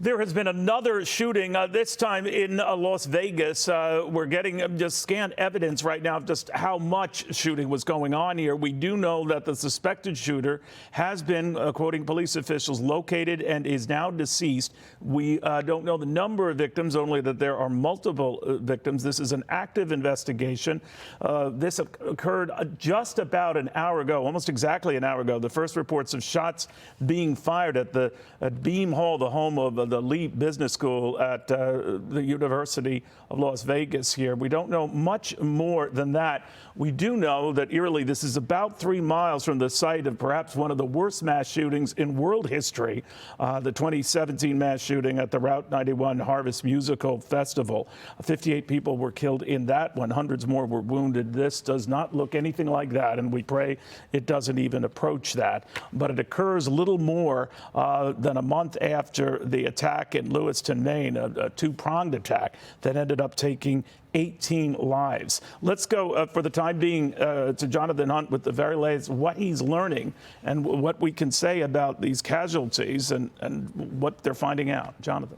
There has been another shooting, this time in Las Vegas. We're getting just scant evidence right now of just how much shooting was going on here. We do know that the suspected shooter has been, quoting police officials, located and is now deceased. We don't know the number of victims, only that there are multiple victims. This is an active investigation. This occurred just about an hour ago, almost exactly an hour ago. The first reports of shots being fired at Beam Hall, the home of the Lee Business School at the University of Las Vegas here. We don't know much more than that. We do know that eerily this is about 3 miles from the site of perhaps one of the worst mass shootings in world history, the 2017 mass shooting at the Route 91 Harvest Musical Festival. 58 people were killed in that one. Hundreds more were wounded. This does not look anything like that, and we pray it doesn't even approach that. But it occurs little more than a month after the attack in Lewiston, Maine, a two-pronged attack that ended up taking 18 lives. Let's go for the time being to Jonathan Hunt with the very latest, what he's learning and what we can say about these casualties and what they're finding out. Jonathan.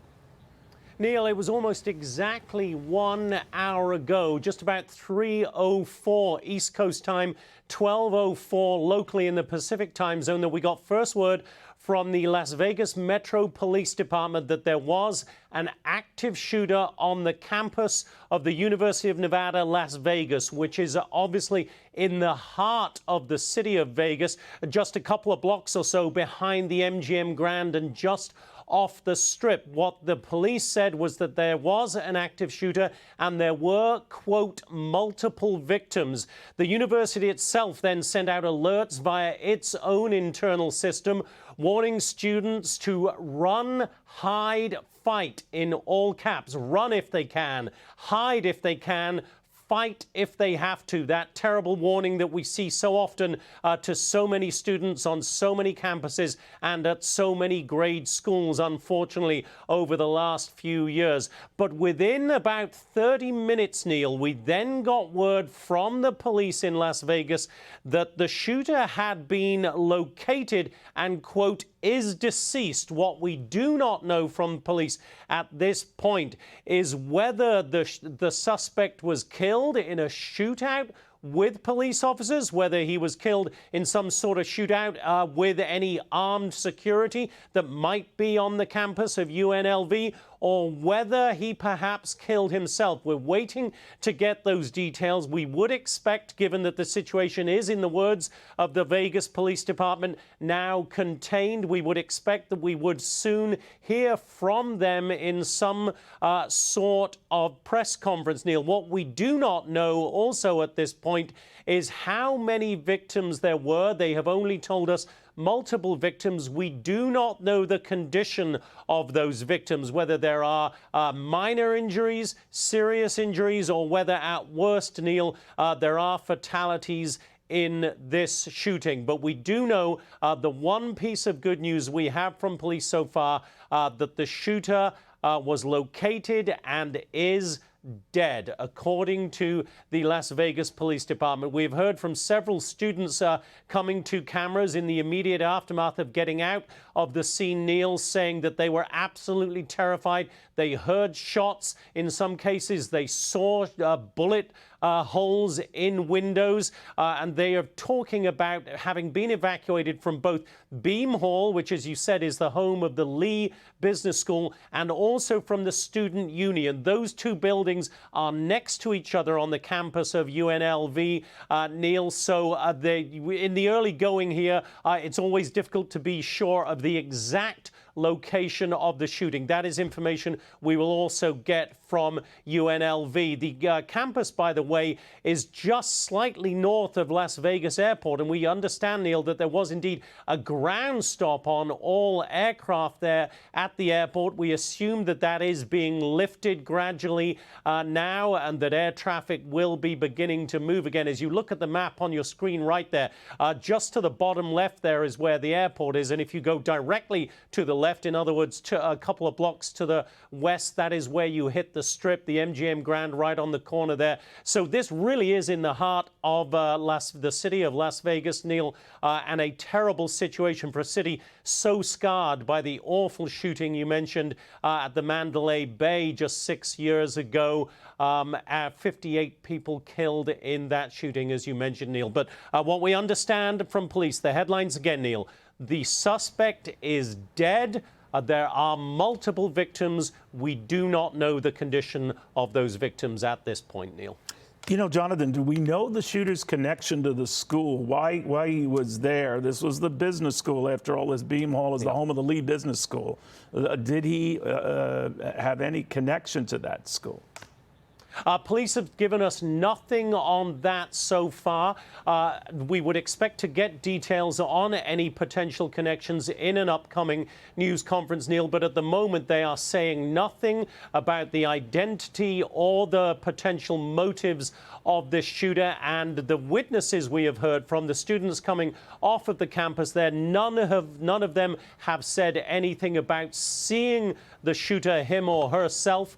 Neil, it was almost exactly 1 hour ago, just about 3:04 East Coast time, 12:04 locally in the Pacific time zone, that we got first word from the Las Vegas Metro Police Department that there was an active shooter on the campus of the University of Nevada, Las Vegas, which is obviously in the heart of the city of Vegas, just a couple of blocks or so behind the MGM Grand and just off the Strip. What the police said was that there was an active shooter and there were, quote, multiple victims. The university itself then sent out alerts via its own internal system, warning students to run, hide, fight, in all caps. Run if they can, hide if they can, fight if they have to. That terrible warning that we see so often to so many students on so many campuses and at so many grade schools, unfortunately, over the last few years. But within about 30 minutes, Neil, we then got word from the police in Las Vegas that the shooter had been located and, quote, is deceased. What we do not know from police at this point is whether the suspect was killed in a shootout with police officers, whether he was killed in some sort of shootout with any armed security that might be on the campus of UNLV, or whether he perhaps killed himself. We're waiting to get those details. We would expect, given that the situation is, in the words of the Vegas Police Department, now contained, we would expect that we would soon hear from them in some sort of press conference, Neil. What we do not know also at this point is how many victims there were. They have only told us multiple victims. We do not know the condition of those victims, whether there are minor injuries, serious injuries, or whether at worst, Neil, there are fatalities in this shooting. But we do know the one piece of good news we have from police so far, that the shooter was located and is dead, according to the Las Vegas Police Department. We've heard from several students coming to cameras in the immediate aftermath of getting out of the scene, Neil, saying that they were absolutely terrified. They heard shots. In some cases, they saw bullet holes in windows, and they are talking about having been evacuated from both Beam Hall, which, as you said, is the home of the Lee Business School, and also from the Student Union. Those two buildings are next to each other on the campus of UNLV, Neil. So in the early going here, it's always difficult to be sure of the exact location of the shooting. That is information we will also get from UNLV. The campus, by the way, is just slightly north of Las Vegas Airport, and we understand, Neil, that there was indeed a ground stop on all aircraft there at the airport. We assume that that is being lifted gradually now, and that air traffic will be beginning to move again. As you look at the map on your screen right there, just to the bottom left there is where the airport is, and if you go directly to the left, left. In other words, a couple of blocks to the west, that is where you hit the Strip, the MGM Grand right on the corner there. So this really is in the heart of the city of Las Vegas, Neil, and a terrible situation for a city so scarred by the awful shooting you mentioned at the Mandalay Bay just 6 years ago. 58 people killed in that shooting, as you mentioned, Neil. But what we understand from police, the headlines again, Neil, the suspect is dead. There are multiple victims. We do not know the condition of those victims at this point, Neil. You know, Jonathan, do we know the shooter's connection to the school? Why he was there? This was the business school, after all. This Beam Hall is the home of the Lee Business School. Did he have any connection to that school? Police have given us nothing on that so far. We would expect to get details on any potential connections in an upcoming news conference, Neil, but at the moment they are saying nothing about the identity or the potential motives of this shooter. And the witnesses we have heard from, the students coming off of the campus there, none of them have said anything about seeing the shooter, him or herself,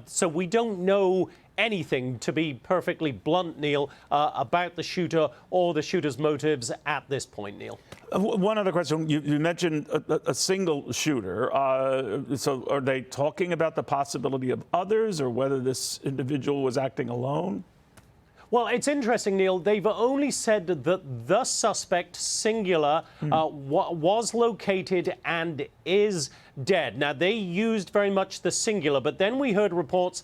so we don't know anything, to be perfectly blunt, Neil, about the shooter or the shooter's motives at this point, Neil. One other question. You mentioned a single shooter. So are they talking about the possibility of others, or whether this individual was acting alone? Well, it's interesting, Neil. They've only said that the suspect, singular, was located and is dead. Now, they used very much the singular, but then we heard reports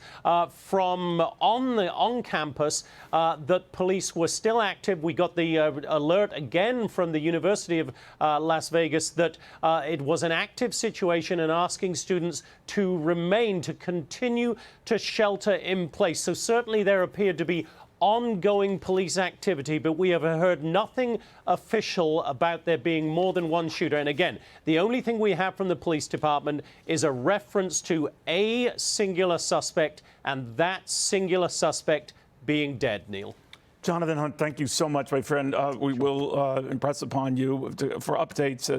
from on campus that police were still active. We got the alert again from the University of Las Vegas that it was an active situation and asking students to continue to shelter in place. So certainly there appeared to be ongoing police activity, but we have heard nothing official about there being more than one shooter. And again, the only thing we have from the police department is a reference to a singular suspect, and that singular suspect being dead, Neil. Jonathan Hunt, thank you so much, my friend. We will impress upon you for updates.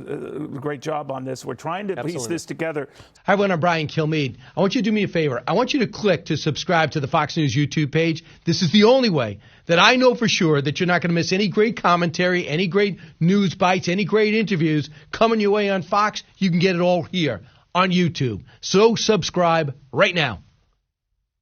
Great job on this. We're trying to piece this together. Hi, everyone. I'm Brian Kilmeade. I want you to do me a favor. I want you to click to subscribe to the Fox News YouTube page. This is the only way that I know for sure that you're not going to miss any great commentary, any great news bites, any great interviews coming your way on Fox. You can get it all here on YouTube. So subscribe right now.